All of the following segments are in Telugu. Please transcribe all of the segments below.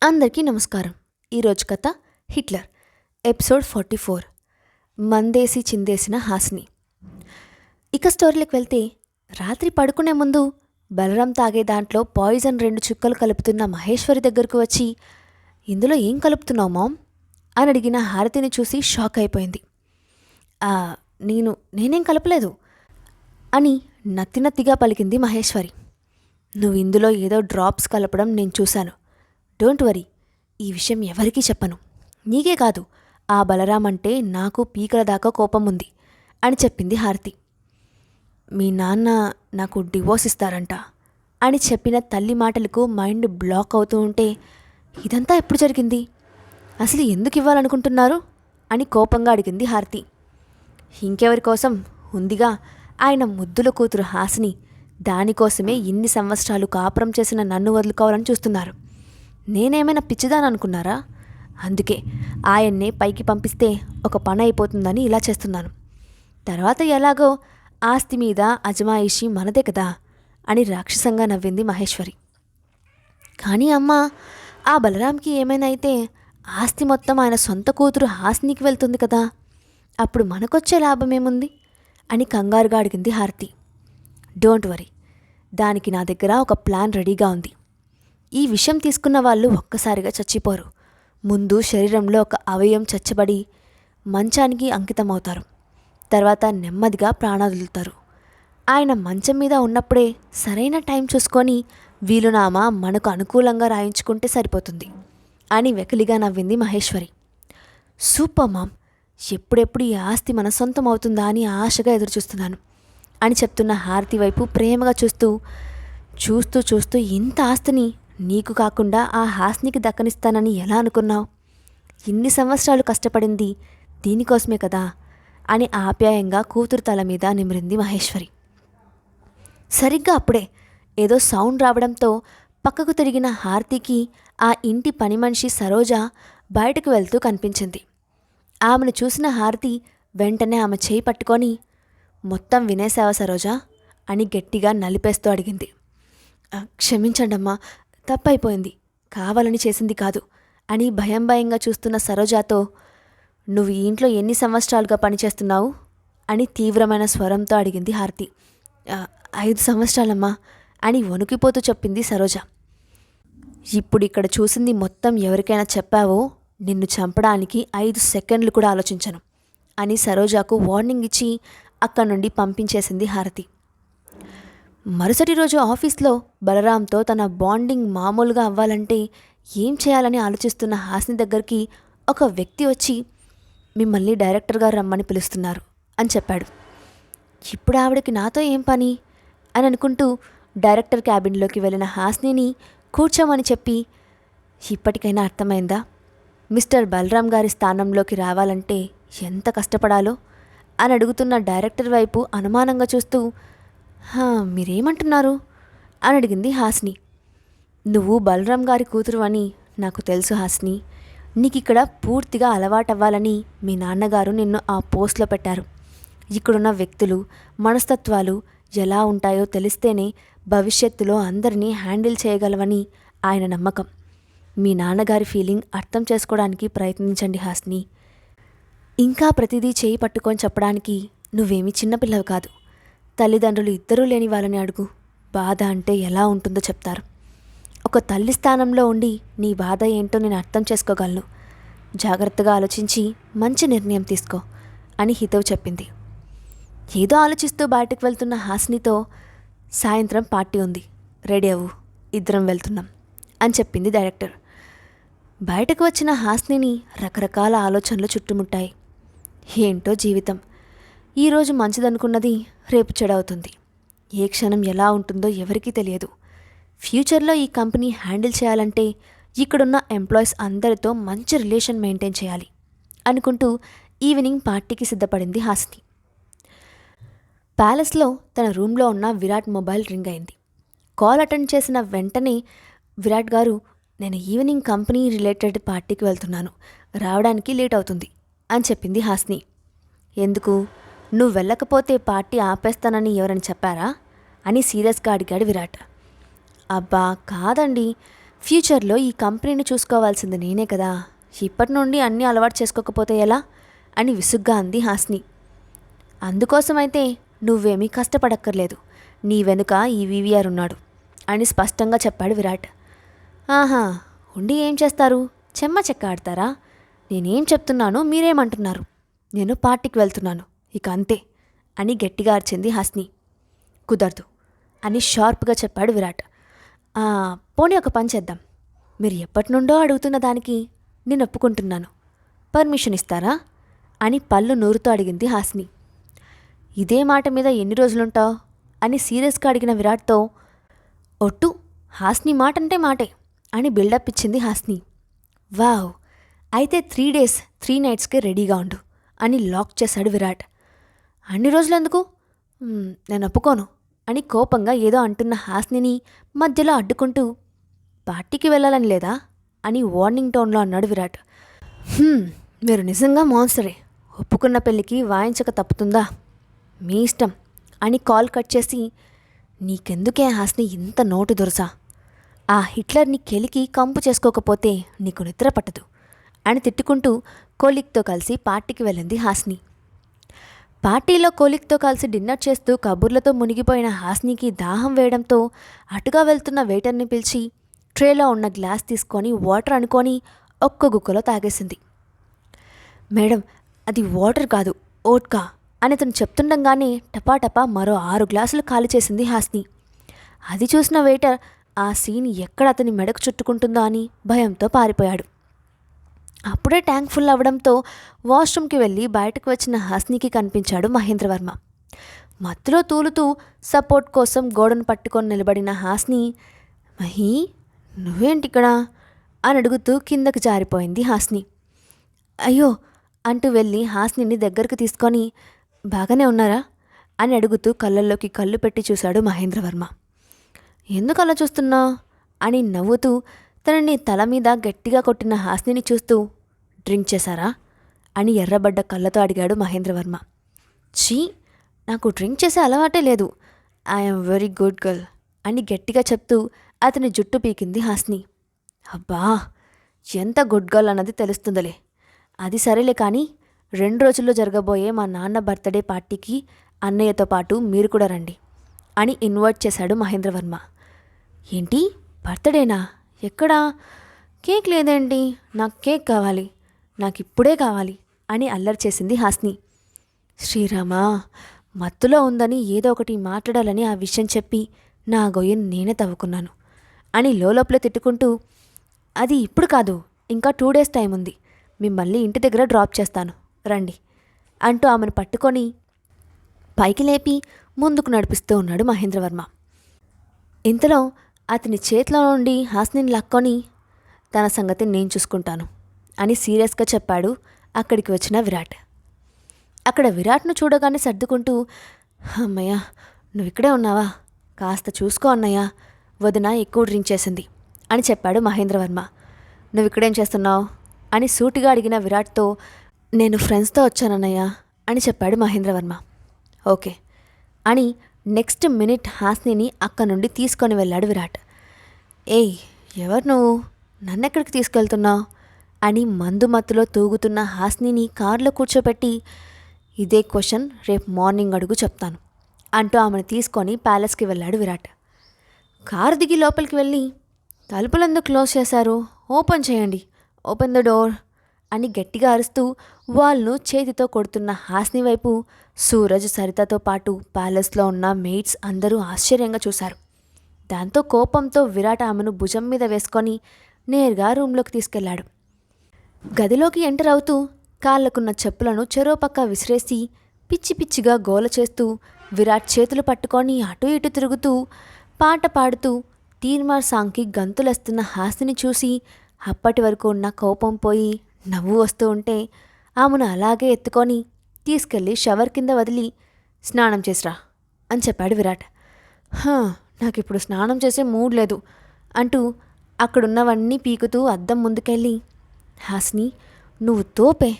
అందరికీ నమస్కారం. ఈరోజు కథ హిట్లర్ ఎపిసోడ్ 44 మందేసి చిందేసిన హాసిని. ఇక స్టోరీలోకి వెళ్తే రాత్రి పడుకునే ముందు బలరాం తాగే దాంట్లో పాయిజన్ 2 చుక్కలు కలుపుతున్న మహేశ్వరి దగ్గరకు వచ్చి, ఇందులో ఏం కలుపుతున్నావు మామ్ అని అడిగిన హారతిని చూసి షాక్ అయిపోయింది. నేనేం కలపలేదు అని నత్తినత్తిగా పలికింది మహేశ్వరి. నువ్వు ఇందులో ఏదో డ్రాప్స్ కలపడం నేను చూశాను. డోంట్ వరీ, ఈ విషయం ఎవరికీ చెప్పను. నీకే కాదు, ఆ బలరాం అంటే నాకు పీకల దాకా కోపం ఉంది అని చెప్పింది హారతి. మీ నాన్న నాకు డివోర్స్ ఇస్తారంట అని చెప్పిన తల్లి మాటలకు మైండ్ బ్లాక్ అవుతూ ఉంటే, ఇదంతా ఎప్పుడు జరిగింది, అసలు ఎందుకు ఇవ్వాలనుకుంటున్నారు అని కోపంగా అడిగింది హారతి. ఇంకెవరి కోసం ఉందిగా ఆయన ముద్దుల కూతురు హాసిని. దానికోసమే ఇన్ని సంవత్సరాలు కాపురం చేసిన నన్ను వదులుకోవాలని చూస్తున్నారు. నేనేమైనా పిచ్చిదాని అనుకున్నారా? అందుకే ఆయన్నే పైకి పంపిస్తే ఒక పని అయిపోతుందని ఇలా చేస్తున్నాను. తర్వాత ఎలాగో ఆస్తి మీద అజమాయిషి మనదే కదా అని రాక్షసంగా నవ్వింది మహేశ్వరి. కానీ అమ్మా, ఆ బలరాంకి ఏమైనా అయితే ఆస్తి మొత్తం ఆయన సొంత కూతురు హాసినికి వెళ్తుంది కదా, అప్పుడు మనకొచ్చే లాభమేముంది అని కంగారుగా అడిగింది హారతి. డోంట్ వరీ, దానికి నా దగ్గర ఒక ప్లాన్ రెడీగా ఉంది. ఈ విషయం తీసుకున్న వాళ్ళు ఒక్కసారిగా చచ్చిపోరు. ముందు శరీరంలో ఒక అవయవం చచ్చబడి మంచానికి అంకితమవుతారు. తర్వాత నెమ్మదిగా ప్రాణాదులుతారు. ఆయన మంచం మీద ఉన్నప్పుడే సరైన టైం చూసుకొని వీలునామా మనకు అనుకూలంగా రాయించుకుంటే సరిపోతుంది అని వెకిలిగా నవ్వింది మహేశ్వరి. సూపర్ మామ్, ఎప్పుడెప్పుడు ఈ ఆస్తి మన సొంతం అవుతుందా అని ఆశగా ఎదురుచూస్తున్నాను అని చెప్తున్న హారతి వైపు ప్రేమగా చూస్తూ చూస్తూ ఇంత ఆస్తిని నీకు కాకుండా ఆ హాస్నికి దక్కనిస్తానని ఎలా అనుకున్నావు? ఇన్ని సంవత్సరాలు కష్టపడింది దీనికోసమే కదా అని ఆప్యాయంగా కూతురు తల మీద నిమిరింది మహేశ్వరి. సరిగ్గా అప్పుడే ఏదో సౌండ్ రావడంతో పక్కకు తిరిగిన హారతికి ఆ ఇంటి పని మనిషి సరోజ బయటకు వెళ్తూ కనిపించింది. ఆమెను చూసిన హారతి వెంటనే ఆమె చేయి పట్టుకొని, మొత్తం వినేశావా సరోజా అని గట్టిగా నలిపేస్తూ అడిగింది. క్షమించండమ్మా, తప్పైపోయింది, కావాలని చేసింది కాదు అని భయంగా చూస్తున్న సరోజాతో, నువ్వు ఈ ఇంట్లో ఎన్ని సంవత్సరాలుగా పనిచేస్తున్నావు అని తీవ్రమైన స్వరంతో అడిగింది హారతి. 5 సంవత్సరాలమ్మా అని వణుకిపోతూ చెప్పింది సరోజ. ఇప్పుడు ఇక్కడ చూసింది మొత్తం ఎవరికైనా చెప్పావో నిన్ను చంపడానికి 5 సెకండ్లు కూడా ఆలోచించను అని సరోజాకు వార్నింగ్ ఇచ్చి అక్కడి నుండి పంపించేసింది హారతి. మరుసటి రోజు ఆఫీస్లో బలరాంతో తన బాండింగ్ మామూలుగా అవ్వాలంటే ఏం చేయాలని ఆలోచిస్తున్న హాసిని దగ్గరికి ఒక వ్యక్తి వచ్చి, మిమ్మల్ని డైరెక్టర్ గారు రమ్మని పిలుస్తున్నారు అని చెప్పాడు. ఇప్పుడు ఆవిడకి నాతో ఏం పని అని అనుకుంటూ డైరెక్టర్ క్యాబిన్లోకి వెళ్ళిన హాసినిని కూర్చోమని చెప్పి, ఇప్పటికైనా అర్థమైందా మిస్టర్ బలరాం గారి స్థానంలోకి రావాలంటే ఎంత కష్టపడాలో అని అడుగుతున్న డైరెక్టర్ వైపు అనుమానంగా చూస్తూ, మీరేమంటున్నారు అని అడిగింది హాసిని. నువ్వు బలరాం గారి కూతురు అని నాకు తెలుసు హాసిని. నీకిక్కడ పూర్తిగా అలవాటవ్వాలని మీ నాన్నగారు నిన్ను ఆ పోస్ట్లో పెట్టారు. ఇక్కడున్న వ్యక్తులు మనస్తత్వాలు ఎలా ఉంటాయో తెలిస్తేనే భవిష్యత్తులో అందరినీ హ్యాండిల్ చేయగలవని ఆయన నమ్మకం. మీ నాన్నగారి ఫీలింగ్ అర్థం చేసుకోవడానికి ప్రయత్నించండి హాసిని. ఇంకా ప్రతిదీ చేయి పట్టుకొని చెప్పడానికి నువ్వేమీ చిన్నపిల్లవు కాదు. తల్లిదండ్రులు ఇద్దరూ లేని వాళ్ళని అడుగు, బాధ అంటే ఎలా ఉంటుందో చెప్తారు. ఒక తల్లి స్థానంలో ఉండి నీ బాధ ఏంటో నేను అర్థం చేసుకోగలను. జాగ్రత్తగా ఆలోచించి మంచి నిర్ణయం తీసుకో అని హితవు చెప్పింది. ఏదో ఆలోచిస్తూ బయటకు వెళ్తున్న హాసినితో, సాయంత్రం పార్టీ ఉంది, రెడీ అవ్వు, ఇద్దరం వెళ్తున్నాం అని చెప్పింది డైరెక్టర్. బయటకు వచ్చిన హాసినిని రకరకాల ఆలోచనలు చుట్టుముట్టాయి. ఏంటో జీవితం, ఈరోజు మంచిదనుకున్నది రేపు చెడవుతుంది. ఏ క్షణం ఎలా ఉంటుందో ఎవరికీ తెలియదు. ఫ్యూచర్లో ఈ కంపెనీ హ్యాండిల్ చేయాలంటే ఇక్కడున్న ఎంప్లాయీస్ అందరితో మంచి రిలేషన్ మెయింటైన్ చేయాలి అనుకుంటూ ఈవినింగ్ పార్టీకి సిద్ధపడింది హాసిని. ప్యాలెస్లో తన రూమ్లో ఉన్న విరాట్ మొబైల్ రింగ్ అయింది. కాల్ అటెండ్ చేసిన వెంటనే, విరాట్ గారు, నేను ఈవినింగ్ కంపెనీ రిలేటెడ్ పార్టీకి వెళ్తున్నాను, రావడానికి లేట్ అవుతుంది అని చెప్పింది హాసిని. ఎందుకు, నువ్వు వెళ్ళకపోతే పార్టీ ఆపేస్తానని ఎవరని చెప్పారా అని సీరియస్గా అడిగాడు విరాట్. అబ్బా కాదండి, ఫ్యూచర్లో ఈ కంపెనీని చూసుకోవాల్సింది నేనే కదా, ఇప్పటి నుండి అన్నీ అలవాటు చేసుకోకపోతే ఎలా అని విసుగ్గా అంది హాస్ని. అందుకోసమైతే నువ్వేమీ కష్టపడక్కర్లేదు, నీ వెనుక ఈ వివిఆర్ ఉన్నాడు అని స్పష్టంగా చెప్పాడు విరాట్. ఆహా, ఉండి ఏం చేస్తారు, చెమ్మ చెక్క ఆడతారా? నేనేం చెప్తున్నానో మీరేమంటున్నారు? నేను పార్టీకి వెళ్తున్నాను, ఇక అంతే అని గట్టిగా అరిచింది హాస్ని. కుదరదు అని షార్ప్గా చెప్పాడు విరాట్. పోనీ ఒక పని చేద్దాం, మీరు ఎప్పటి నుండో అడుగుతున్న దానికి నేను ఒప్పుకుంటున్నాను, పర్మిషన్ ఇస్తారా అని పళ్ళు నూరుతూ అడిగింది హాస్ని. ఇదే మాట మీద ఎన్ని రోజులుంటావు అని సీరియస్గా అడిగిన విరాట్తో, ఒట్టు, హాస్ని మాట అంటే మాటే అని బిల్డప్ ఇచ్చింది హాస్ని. వావ్, అయితే 3 days 3 nights రెడీగా ఉండు అని లాక్ చేశాడు విరాట్. అన్ని రోజులెందుకు, నేను ఒప్పుకోను అని కోపంగా ఏదో అంటున్న హాస్నిని మధ్యలో అడ్డుకుంటూ, పార్టీకి వెళ్ళాలని లేదా అని వార్నింగ్ టోన్లో అన్నాడు విరాట్. మీరు నిజంగా మాన్స్టరే, ఒప్పుకున్న పెళ్ళికి వాయించక తప్పుతుందా, మీ ఇష్టం అని కాల్ కట్ చేసి, నీకెందుకే హాస్ని ఇంత నోటు దొరసా, ఆ హిట్లర్ని కెలికి కంపు చేసుకోకపోతే నీకు నిద్ర పట్టదు అని తిట్టుకుంటూ కోలిక్తో కలిసి పార్టీకి వెళ్ళింది హాస్ని. పార్టీలో కోలిక్తో కలిసి డిన్నర్ చేస్తూ కబుర్లతో మునిగిపోయిన హాస్నికి దాహం వేయడంతో అటుగా వెళ్తున్న వెయిటర్ని పిలిచి ట్రేలో ఉన్న గ్లాస్ తీసుకొని వాటర్ అనుకొని ఒక్క గుక్కలో తాగేసింది. మేడం, అది వాటర్ కాదు, ఓట్కా అని అతను చెప్తుండగానే టపాటపా మరో 6 గ్లాసులు ఖాళీ చేసింది హాస్ని. అది చూసిన వెయిటర్ ఆ సీన్ ఎక్కడ అతని మెడకు చుట్టుకుంటుందో అని భయంతో పారిపోయాడు. అప్పుడే ట్యాంక్ ఫుల్ అవ్వడంతో వాష్రూమ్కి వెళ్ళి బయటకు వచ్చిన హాస్నికి కనిపించాడు మహేంద్రవర్మ. మత్తులో తూలుతూ సపోర్ట్ కోసం గోడను పట్టుకొని నిలబడిన హాస్ని, మహీ నువ్వేంటిక్కడ అని అడుగుతూ కిందకు జారిపోయింది హాస్ని. అయ్యో అంటూ వెళ్ళి హాస్నిని దగ్గరకు తీసుకొని, బాగానే ఉన్నారా అని అడుగుతూ కళ్ళల్లోకి కళ్ళు పెట్టి చూశాడు మహేంద్రవర్మ. ఎందుకు అలా చూస్తున్నావు అని నవ్వుతూ తనని తల మీద గట్టిగా కొట్టిన హాస్నిని చూస్తూ, డ్రింక్ చేశారా అని ఎర్రబడ్డ కళ్ళతో అడిగాడు మహేంద్రవర్మ. ఛీ, నాకు డ్రింక్ చేసే అలవాటే లేదు, ఐఎమ్ వెరీ గుడ్ గర్ల్ అని గట్టిగా చెప్తూ అతని జుట్టు పీకింది హాస్ని. అబ్బా, ఎంత గుడ్ గర్ల్ అన్నది తెలుస్తుందిలే. అది సరేలే, కానీ 2 రోజుల్లో జరగబోయే మా నాన్న బర్త్డే పార్టీకి అన్నయ్యతో పాటు మీరు కూడా రండి అని ఇన్వైట్ చేశాడు మహేంద్రవర్మ. ఏంటి, బర్త్డేనా, ఎక్కడా, కేక్ లేదేంటి, నాకు కేక్ కావాలి, నాకు ఇప్పుడే కావాలి అని అల్లరి చేసింది హాస్ని. శ్రీరామా, మత్తులో ఉందని ఏదో ఒకటి మాట్లాడాలని ఆ విషయం చెప్పి నా గొయ్యను నేనే తవ్వుకున్నాను అని లోపలే తిట్టుకుంటూ, అది ఇప్పుడు కాదు, ఇంకా 2 days టైం ఉంది, మిమ్మల్ని ఇంటి దగ్గర డ్రాప్ చేస్తాను రండి అంటూ ఆమెను పట్టుకొని పైకి లేపి ముందుకు నడిపిస్తూ ఉన్నాడు మహేంద్రవర్మ. ఇంతలో అతని చేతిలో నుండి హాస్నిని లాక్కొని, తన సంగతి నేను చూసుకుంటాను అని సీరియస్గా చెప్పాడు అక్కడికి వచ్చిన విరాట్. అక్కడ విరాట్ను చూడగానే సర్దుకుంటూ, అమ్మయ్య నువ్వు ఇక్కడే ఉన్నావా, కాస్త చూసుకో అన్నయ్య, వదిన ఎక్కువ డ్రింక్ చేసింది అని చెప్పాడు మహేంద్రవర్మ. నువ్వు ఇక్కడేం చేస్తున్నావు అని సూటిగా అడిగిన విరాట్తో, నేను ఫ్రెండ్స్తో వచ్చానన్నయ్య అని చెప్పాడు మహేంద్రవర్మ. ఓకే అని నెక్స్ట్ మినిట్ హాస్నిని అక్కడి నుండి తీసుకొని వెళ్ళాడు విరాట్. ఏయ్, ఎవరు నువ్వు, నన్నెక్కడికి తీసుకెళ్తున్నావు అని మందుమత్తులో తూగుతున్న హాస్నిని కారులో కూర్చోపెట్టి, ఇదే క్వశ్చన్ రేపు మార్నింగ్ అడుగు చెప్తాను అంటూ ఆమెను తీసుకొని ప్యాలెస్కి వెళ్ళాడు విరాట్. కారు దిగి లోపలికి వెళ్ళి, తలుపులందుకు క్లోజ్ చేశారు, ఓపెన్ చేయండి, ఓపెన్ ద డోర్ అని గట్టిగా అరుస్తూ వాల్ను చేతితో కొడుతున్న హాస్ని వైపు సూరజ్, సరితతో పాటు ప్యాలెస్లో ఉన్న మెయిట్స్ అందరూ ఆశ్చర్యంగా చూశారు. దాంతో కోపంతో విరాట్ ఆమెను భుజం మీద వేసుకొని నేరుగా రూంలోకి తీసుకెళ్లాడు. గదిలోకి ఎంటర్ అవుతూ కాళ్లకున్న చెప్పులను చెరోపక్క విసిరేసి పిచ్చి పిచ్చిగా గోల చేస్తూ విరాట్ చేతులు పట్టుకొని అటూ ఇటు తిరుగుతూ పాట పాడుతూ తీర్మార్ సాంగ్కి గంతులేస్తున్న హాస్ని చూసి అప్పటి వరకు ఉన్న కోపం పోయి నవ్వు వస్తూ ఉంటే ఆమెను అలాగే ఎత్తుకొని తీసుకెళ్ళి షవర్ కింద వదిలి, స్నానం చేసిరా అని చెప్పాడు విరాట్. నాకిప్పుడు స్నానం చేసే మూడ్ లేదు అంటూ అక్కడున్నవన్నీ పీకుతూ అద్దం ముందుకెళ్ళి, హాస్ని నువ్వు తోపే,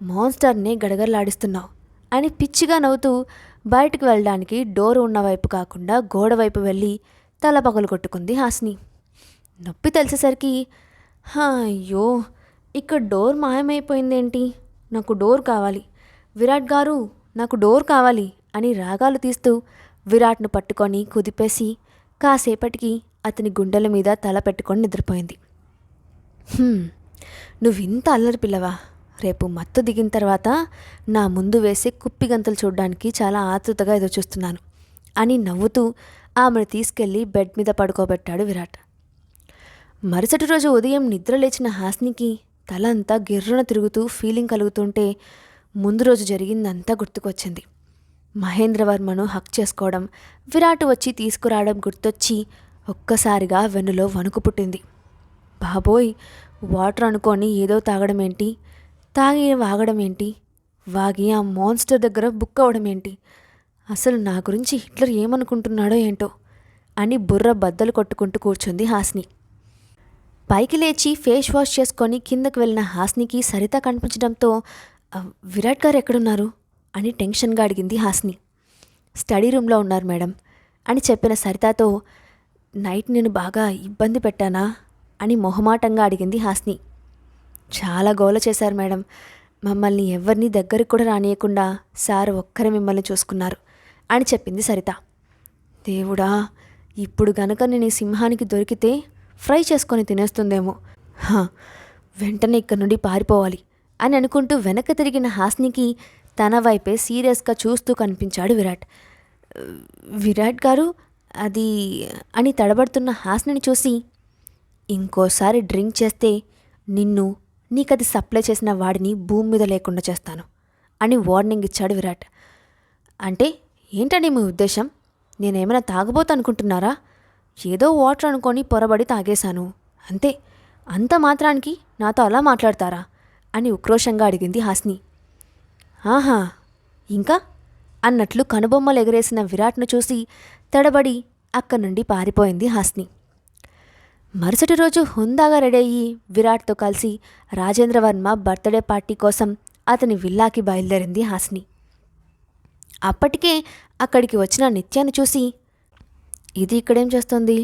మాన్స్టర్నే గడగడలాడిస్తున్నావు అని పిచ్చిగా నవ్వుతూ బయటకు వెళ్ళడానికి డోరు ఉన్న వైపు కాకుండా గోడ వైపు వెళ్ళి తల పగలు కొట్టుకుంది హాస్ని. నొప్పి తెలిసేసరికి అయ్యో, ఇక్కడ డోర్ మాయమైపోయిందేంటి, నాకు డోర్ కావాలి, విరాట్ గారు నాకు డోర్ కావాలి అని రాగాలు తీస్తూ విరాట్ను పట్టుకొని కుదిపేసి కాసేపటికి అతని గుండెల మీద తల పెట్టుకొని నిద్రపోయింది. నువ్వింత అల్లరి పిల్లవా, రేపు మత్తు దిగిన తర్వాత నా ముందు వేసే కుప్పిగంతలు చూడ్డానికి చాలా ఆతృతగా ఎదురుచూస్తున్నాను అని నవ్వుతూ ఆమెను తీసుకెళ్లి బెడ్ మీద పడుకోబెట్టాడు విరాట్. మరుసటి రోజు ఉదయం నిద్ర లేచిన హాస్నికి తల అంతా గిర్రున తిరుగుతూ ఫీలింగ్ కలుగుతుంటే ముందు రోజు జరిగిందంతా గుర్తుకొచ్చింది. మహేంద్రవర్మను హక్ చేసుకోవడం, విరాట్ వచ్చి తీసుకురావడం గుర్తొచ్చి ఒక్కసారిగా వెన్నులో వణుకు పుట్టింది. బాబోయ్, వాటర్ అనుకొని ఏదో తాగడమేంటి, తాగి వాగడమేంటి, వాగి ఆ మాన్స్టర్ దగ్గర బుక్ అవడమేంటి, అసలు నా గురించి హిట్లర్ ఏమనుకుంటున్నాడో ఏంటో అని బుర్ర బద్దలు కొట్టుకుంటూ కూర్చుంది హాస్ని. పైకి లేచి ఫేస్ వాష్ చేసుకొని కిందకు వెళ్ళిన హాస్నికి సరిత కనిపించడంతో విరాట్ గారు ఎక్కడున్నారు అని టెన్షన్గా అడిగింది హాస్ని. స్టడీ రూమ్లో ఉన్నారు మేడం అని చెప్పిన సరితతో నైట్ నేను బాగా ఇబ్బంది పెట్టానా అని మొహమాటంగా అడిగింది హాస్ని. చాలా గోల చేశారు మేడం, మమ్మల్ని ఎవరిని దగ్గరికి కూడా రానియకుండా సార్ ఒక్కరే మిమ్మల్ని చూసుకున్నారు అని చెప్పింది సరిత. దేవుడా, ఇప్పుడు గనక నేను ఈ సింహానికి దొరికితే ఫ్రై చేసుకొని తినేస్తుందేమో, వెంటనే ఇక్కడి నుండి పారిపోవాలి అని అనుకుంటూ వెనక్కి తిరిగిన హాస్నికి తన వైపే సీరియస్గా చూస్తూ కనిపించాడు విరాట్. విరాట్ గారు అది అని తడబడుతున్న హాస్నిని చూసి, ఇంకోసారి డ్రింక్ చేస్తే నిన్ను, నీకది సప్లై చేసిన వాడిని భూమి మీద లేకుండా చేస్తాను అని వార్నింగ్ ఇచ్చాడు విరాట్. అంటే ఏంటండి మీ ఉద్దేశం, నేనేమైనా తాగబోతు అనుకుంటున్నారా? ఏదో వాటర్ అనుకొని పొరబడి తాగేశాను అంతే, అంత మాత్రానికి నాతో అలా మాట్లాడతారా అని ఉక్రోషంగా అడిగింది హాస్ని. ఆహా, ఇంకా అన్నట్లు కనుబొమ్మలు ఎగరేసిన విరాట్ను చూసి తడబడి అక్కడి నుండి పారిపోయింది హాస్ని. మరుసటి రోజు హుందాగా రెడీ అయ్యి విరాట్తో కలిసి రాజేంద్రవర్మ బర్త్డే పార్టీ కోసం అతని విల్లాకి బయలుదేరింది హాస్ని. అప్పటికే అక్కడికి వచ్చిన నిత్యాన్ని చూసి, ఇది ఇక్కడేం చేస్తుంది,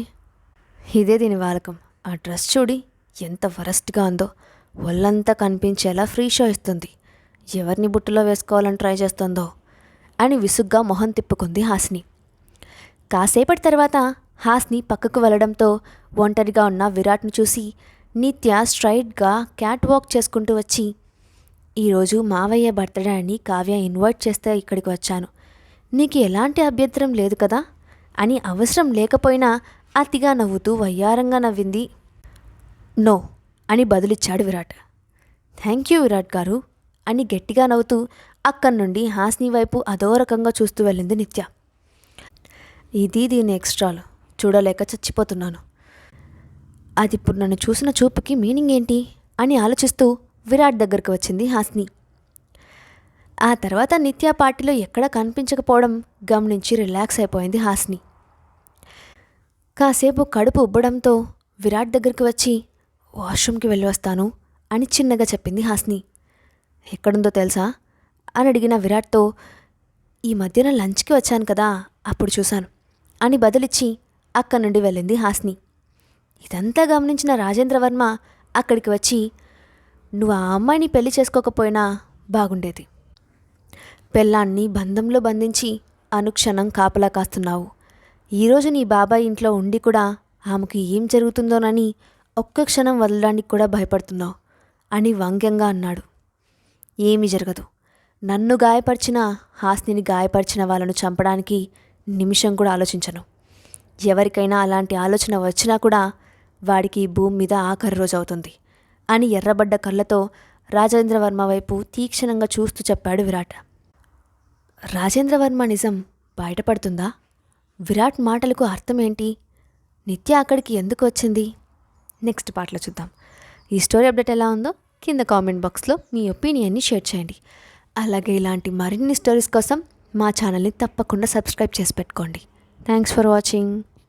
ఇదే దీని వాలకం, ఆ డ్రెస్ చూడి ఎంత వరస్ట్గా ఉందో, ఒళ్ళంతా కనిపించేలా ఫ్రీ షో ఇస్తుంది, ఎవరిని బుట్టలో వేసుకోవాలని ట్రై చేస్తుందో అని విసుగ్గా మొహం తిప్పుకుంది హాస్ని. కాసేపటి తర్వాత హాస్ని పక్కకు వెళ్లడంతో ఒంటరిగా ఉన్న విరాట్ను చూసి నిత్య స్ట్రైట్గా క్యాట్ వాక్ చేసుకుంటూ వచ్చి, ఈరోజు మావయ్య బర్త్డే అని కావ్య ఇన్వైట్ చేస్తే ఇక్కడికి వచ్చాను, నీకు ఎలాంటి అభ్యంతరం లేదు కదా అని అవసరం లేకపోయినా అతిగా నవ్వుతూ వయ్యారంగా నవ్వింది. నో అని బదులిచ్చాడు విరాట్. థ్యాంక్ యూ విరాట్ గారు అని గట్టిగా నవ్వుతూ అక్కడి నుండి హాస్ని వైపు అదో రకంగా చూస్తూ వెళ్ళింది నిత్య. ఇది దీని ఎక్స్ట్రాలు చూడలేక చచ్చిపోతున్నాను, అది ఇప్పుడు నన్ను చూసిన చూపుకి మీనింగ్ ఏంటి అని ఆలోచిస్తూ విరాట్ దగ్గరికి వచ్చింది హాస్ని. ఆ తర్వాత నిత్య పార్టీలో ఎక్కడా కనిపించకపోవడం గమనించి రిలాక్స్ అయిపోయింది హాస్ని. కాసేపు కడుపు ఉబ్బడంతో విరాట్ దగ్గరికి వచ్చి వాష్రూమ్కి వెళ్ళి వస్తాను అని చిన్నగా చెప్పింది హాస్ని. ఎక్కడుందో తెలుసా అని అడిగిన విరాట్తో, ఈ మధ్యన లంచ్కి వచ్చాను కదా అప్పుడు చూశాను అని బదులిచ్చి అక్కడి నుండి వెళ్ళింది హాస్ని. ఇదంతా గమనించిన రాజేంద్రవర్మ అక్కడికి వచ్చి, నువ్వు ఆ అమ్మాయిని పెళ్లి చేసుకోకపోయినా బాగుండేది, పెళ్ళాన్ని బంధంలో బంధించి అనుక్షణం కాపలా కాస్తున్నావు, ఈరోజు నీ బాబాయ్ ఇంట్లో ఉండి కూడా ఆమెకు ఏం జరుగుతుందోనని ఒక్క క్షణం వదలడానికి కూడా భయపడుతున్నావు అని వ్యంగ్యంగా అన్నాడు. ఏమీ జరగదు, నన్ను గాయపరిచిన హాస్నిని గాయపరిచిన వాళ్ళను చంపడానికి నిమిషం కూడా ఆలోచించను, ఎవరికైనా అలాంటి ఆలోచన వచ్చినా కూడా వాడికి భూమి మీద ఆఖరి రోజు అవుతుంది అని ఎర్రబడ్డ కళ్ళతో రాజేంద్రవర్మ వైపు తీక్షణంగా చూస్తూ చెప్పాడు విరాట్. రాజేంద్రవర్మ నిజం బయటపడుతుందా? విరాట్ మాటలకు అర్థమేంటి? నిత్య అక్కడికి ఎందుకు వచ్చింది? నెక్స్ట్ పార్ట్లో చూద్దాం. ఈ స్టోరీ అప్డేట్ ఎలా ఉందో కింద కామెంట్ బాక్స్లో మీ ఒపీనియన్ని షేర్ చేయండి. అలాగే ఇలాంటి మరిన్ని స్టోరీస్ కోసం మా ఛానల్ని తప్పకుండా సబ్స్క్రైబ్ చేసి పెట్టుకోండి. Thanks for watching.